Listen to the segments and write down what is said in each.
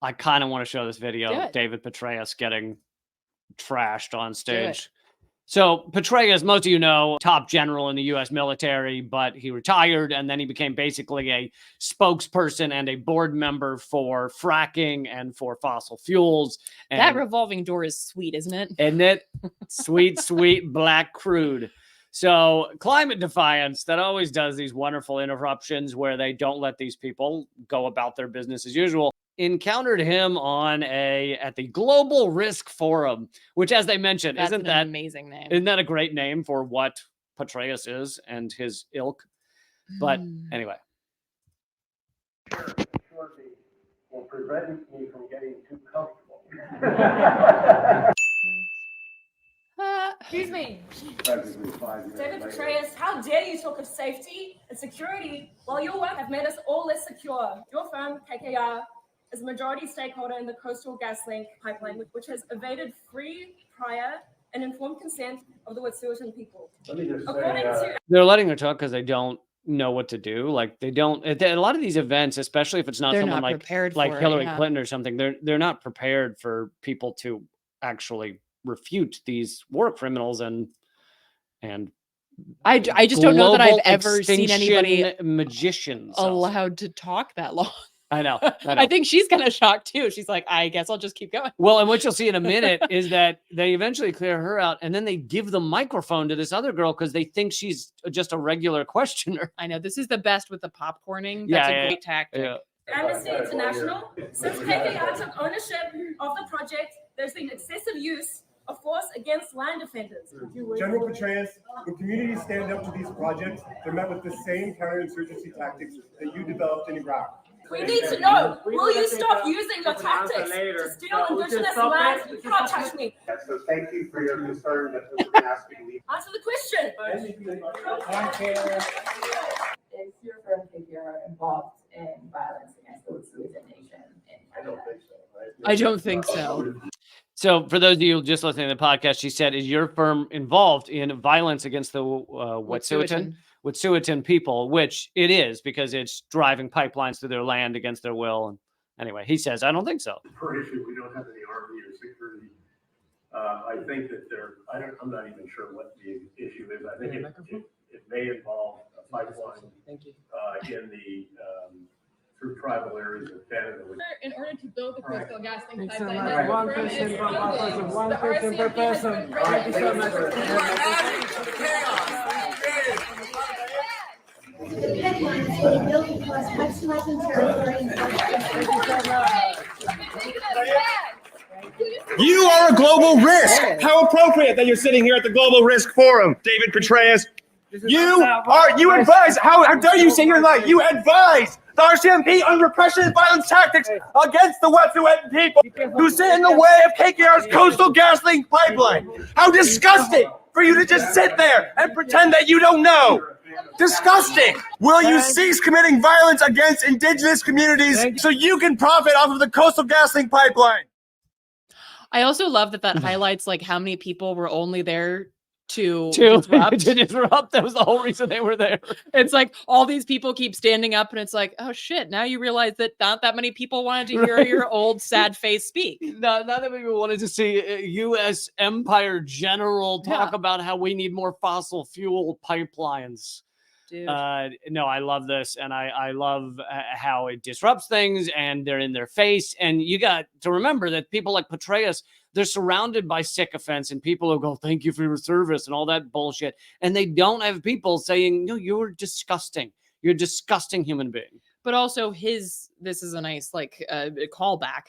I kind of want to show this video Do of it. David Petraeus getting trashed on Do stage. it. So Petraeus, most of you know, top general in the U.S. military, but he retired and then he became basically a spokesperson and a board member for fracking and for fossil fuels. And That revolving door is sweet, isn't it? isn't it? Sweet, sweet black crude. So climate defiance, that always does these wonderful interruptions where they don't let these people go about their business as usual. Encountered him at the Global Risk Forum, which, as they mentioned, That's isn't an that amazing name? Isn't that a great name for what Petraeus is and his ilk? But anyway. Will prevent me from getting too comfortable. Excuse me. David Petraeus, how dare you talk of safety and security while your work have made us all less secure? Your firm, KKR, is a majority stakeholder in the Coastal GasLink pipeline, which has evaded free, prior, and informed consent of the Wet'suwet'en people. They're letting her talk because they don't know what to do. Like they don't. A lot of these events, especially if it's not someone like Hillary Clinton or something, they're not prepared for people to actually refute these war criminals and I just don't know that I've ever seen anybody magicians allowed to talk that long. I know. I think she's kind of shocked too. She's like, I guess I'll just keep going. Well, and what you'll see in a minute is that they eventually clear her out and then they give the microphone to this other girl because they think she's just a regular questioner. I know. This is the best with the popcorning. That's a great tactic. Yeah. Amnesty International, since KKR took ownership of the project, there's been excessive use of force against land defenders. General Petraeus, when communities stand up to these projects, they're met with the same counterinsurgency tactics that you developed in Iraq. We need to know, will you stop using your tactics to steal indigenous land? You can't touch me. So thank you for your concern that was asking me. Answer the question. Is your firm KKR involved in violence against the Wet'suwet'en Nation? I don't think so. I don't think so. So for those of you just listening to the podcast, she said, is your firm involved in violence against the Wet'suwet'en people, which it is because it's driving pipelines through their land against their will. And anyway, he says, I don't think so. Per issue, we don't have any army or security. I think that I'm not even sure what the issue is. I think it may involve a pipeline in the through tribal areas of Canada. In order to build the Coastal GasLink pipeline, Right. One person per person. Thank you so much. The pipeline is being built because maximizing territory and You are a global risk. How appropriate that you're sitting here at the Global Risk Forum, David Petraeus. You advise, how dare you say you're lying? You advise the RCMP on repression and violence tactics against the Wet'suwet'en people who sit in the way of KKR's Coastal GasLink pipeline. How disgusting for you to just sit there and pretend that you don't know. Disgusting. Will you cease committing violence against indigenous communities so you can profit off of the Coastal GasLink pipeline? I also love that highlights like how many people were only there to disrupt. To disrupt. That was the whole reason they were there. It's like all these people keep standing up and it's like, oh shit, now you realize that not that many people wanted to hear your old sad face speak. Not that many people wanted to see a U.S. Empire General talk about how we need more fossil fuel pipelines. Dude. No, I love this, and I love how it disrupts things, and they're in their face. And you got to remember that people like Petraeus, they're surrounded by sycophants and people who go, "Thank you for your service," and all that bullshit. And they don't have people saying, "No, you're disgusting. You're a disgusting human being." But also, this is a nice callback.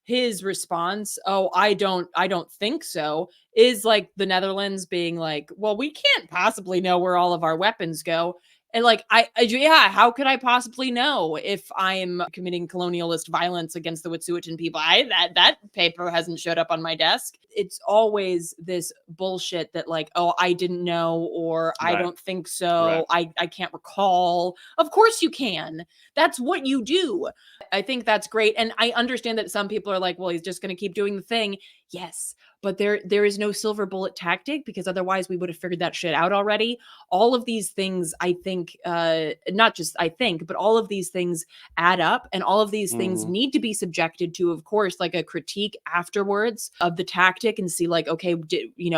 His response, "Oh, I don't think so," is like the Netherlands being like, "Well, we can't possibly know where all of our weapons go." And like, how could I possibly know if I'm committing colonialist violence against the Wet'suwet'en people? That paper hasn't showed up on my desk. It's always this bullshit that like, oh, I didn't know, or I don't think so. I can't recall. Of course you can. That's what you do. I think that's great. And I understand that some people are like, well, he's just going to keep doing the thing. Yes. but there is no silver bullet tactic, because otherwise we would have figured that shit out already. All of these things, I think, not just I think, but all of these things add up, and all of these things need to be subjected to, of course, like a critique afterwards of the tactic, and see like, okay,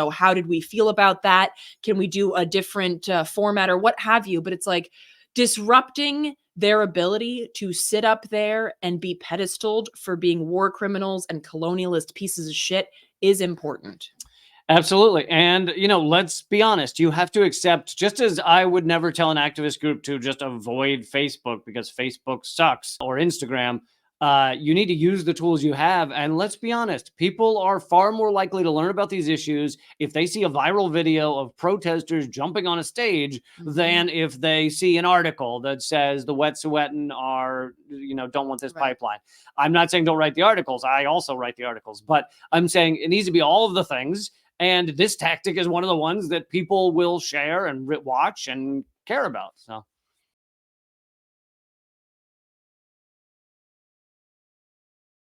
how did we feel about that? Can we do a different format or what have you? But it's like disrupting their ability to sit up there and be pedestaled for being war criminals and colonialist pieces of shit is important. Absolutely. And, let's be honest, you have to accept, just as I would never tell an activist group to just avoid Facebook because Facebook sucks, or Instagram, you need to use the tools you have. And let's be honest, people are far more likely to learn about these issues if they see a viral video of protesters jumping on a stage than if they see an article that says the Wet'suwet'en are, don't want this pipeline. I'm not saying don't write the articles. I also write the articles, but I'm saying it needs to be all of the things. And this tactic is one of the ones that people will share and watch and care about. So